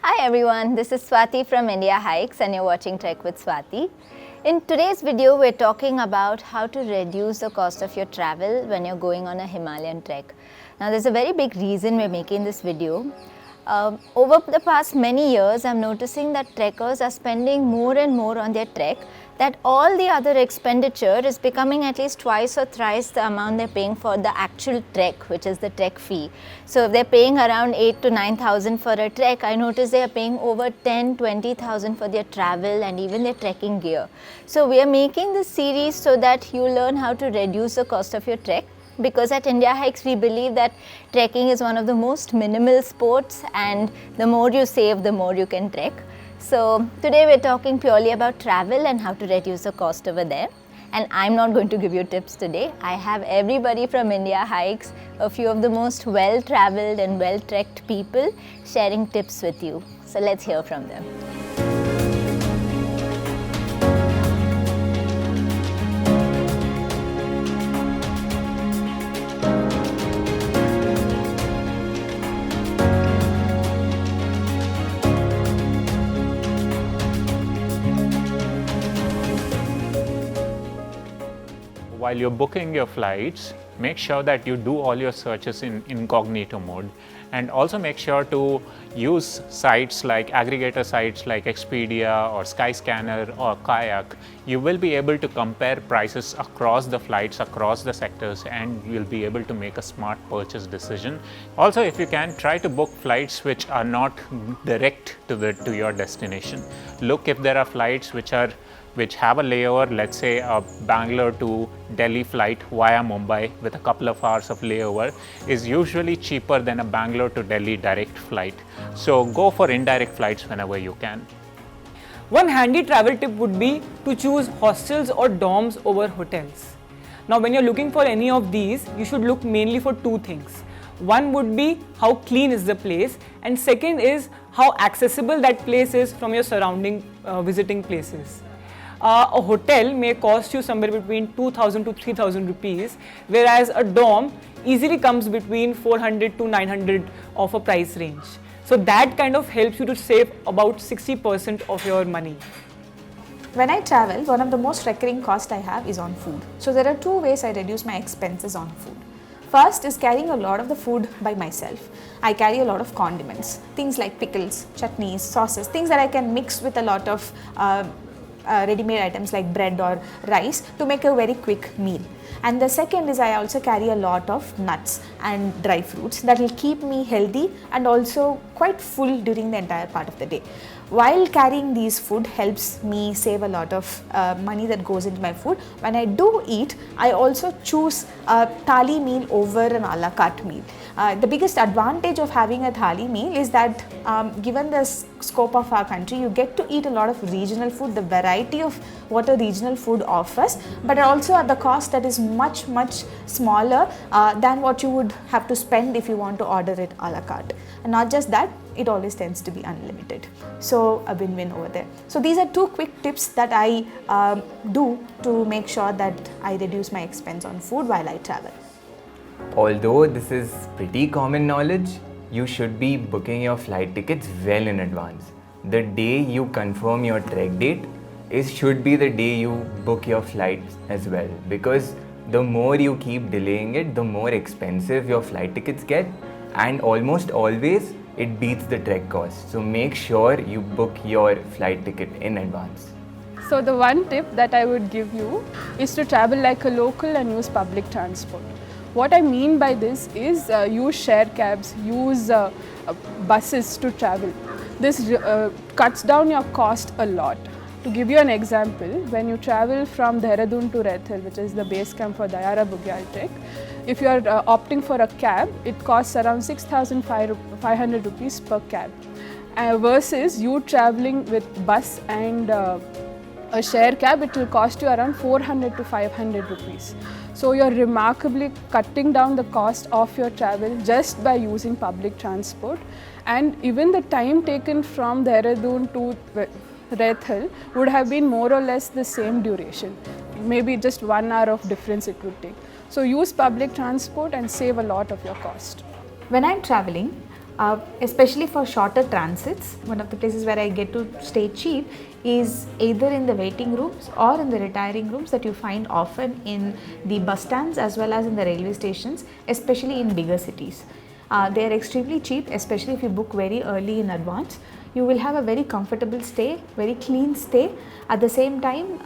Hi everyone, this is Swati from Indiahikes and you're watching Trek with Swati. In today's video, we're talking about how to reduce the cost of your travel when you're going on a Himalayan trek. Now there's a very big reason we're making this video. Over the past many years, I'm noticing that trekkers are spending more and more on their trek, that all the other expenditure is becoming at least twice or thrice the amount they're paying for the actual trek, which is the trek fee. So if they're paying around 8,000 to 9,000 for a trek, I notice they are paying over 10,000 to 20,000 for their travel and even their trekking gear. So we are making this series so that you learn how to reduce the cost of your trek. Because at Indiahikes we believe that trekking is one of the most minimal sports, and the more you save, the more you can trek. So today we're talking purely about travel and how to reduce the cost over there. And I'm not going to give you tips today. I have everybody from Indiahikes, a few of the most well-traveled and well-trekked people, sharing tips with you. So let's hear from them. While you're booking your flights, make sure that you do all your searches in incognito mode, and also make sure to use sites like aggregator sites like Expedia or Skyscanner or Kayak. You will be able to compare prices across the flights, across the sectors, and you'll be able to make a smart purchase decision. Also, if you can, try to book flights which are not direct to your destination. Look if there are flights which have a layover, let's say a Bangalore to Delhi flight via Mumbai with a couple of hours of layover is usually cheaper than a Bangalore to Delhi direct flight. So go for indirect flights whenever you can. One handy travel tip would be to choose hostels or dorms over hotels. Now when you're looking for any of these, you should look mainly for two things. One would be how clean is the place, and second is how accessible that place is from your surrounding visiting places. A hotel may cost you somewhere between 2,000 to 3,000 rupees, whereas a dorm easily comes between 400 to 900 of a price range. So that kind of helps you to save about 60% of your money. When I travel, one of the most recurring costs I have is on food. So there are two ways I reduce my expenses on food. First is carrying a lot of the food by myself. I carry a lot of condiments, things like pickles, chutneys, sauces, things that I can mix with a lot of ready-made items like bread or rice to make a very quick meal. And the second is I also carry a lot of nuts and dry fruits that will keep me healthy and also quite full during the entire part of the day. While carrying these food helps me save a lot of money that goes into my food. When I do eat, I also choose a thali meal over an a la carte meal. The biggest advantage of having a thali meal is that given the scope of our country, you get to eat a lot of regional food, the variety of what a regional food offers, but also at the cost that is much smaller than what you would have to spend if you want to order it a la carte. And not just that, it always tends to be unlimited. So a win-win over there. So these are two quick tips that I do to make sure that I reduce my expense on food while I travel. Although this is pretty common knowledge, you should be booking your flight tickets well in advance. The day you confirm your trek date should be the day you book your flights as well, because the more you keep delaying it, the more expensive your flight tickets get, and almost always it beats the trek cost. So make sure you book your flight ticket in advance. So the one tip that I would give you is to travel like a local and use public transport. What I mean by this is use share cabs, use buses to travel. This cuts down your cost a lot. To give you an example, when you travel from Dehradun to Rethel, which is the base camp for Dayara Bugyal Trek, if you are opting for a cab, it costs around 6,500 rupees per cab. Versus you traveling with bus and a share cab, it will cost you around 400 to 500 rupees. So you're remarkably cutting down the cost of your travel just by using public transport, and even the time taken from Dehradun to Rethel would have been more or less the same duration. Maybe just 1 hour of difference it would take. So use public transport and save a lot of your cost. When I'm traveling, especially for shorter transits. One of the places where I get to stay cheap is either in the waiting rooms or in the retiring rooms that you find often in the bus stands as well as in the railway stations, especially in bigger cities. They are extremely cheap, especially if you book very early in advance. You will have a very comfortable stay, very clean stay, at the same time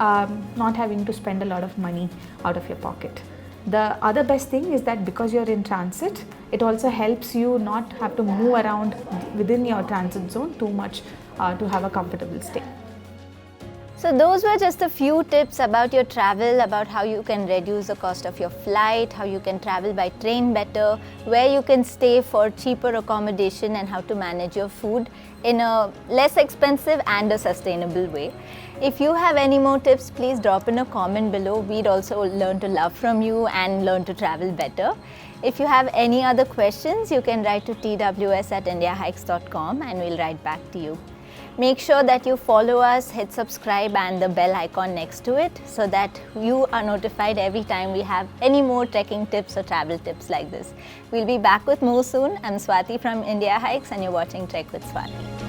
not having to spend a lot of money out of your pocket. The other best thing is that because you're in transit, it also helps you not have to move around within your transit zone too much to have a comfortable stay. So those were just a few tips about your travel, about how you can reduce the cost of your flight, how you can travel by train better, where you can stay for cheaper accommodation, and how to manage your food in a less expensive and a sustainable way. If you have any more tips, please drop in a comment below. We'd also learn to love from you and learn to travel better. If you have any other questions, you can write to tws@indiahikes.com and we'll write back to you. Make sure that you follow us, hit subscribe and the bell icon next to it so that you are notified every time we have any more trekking tips or travel tips like this. We'll be back with more soon. I'm Swati from Indiahikes and you're watching Trek with Swati.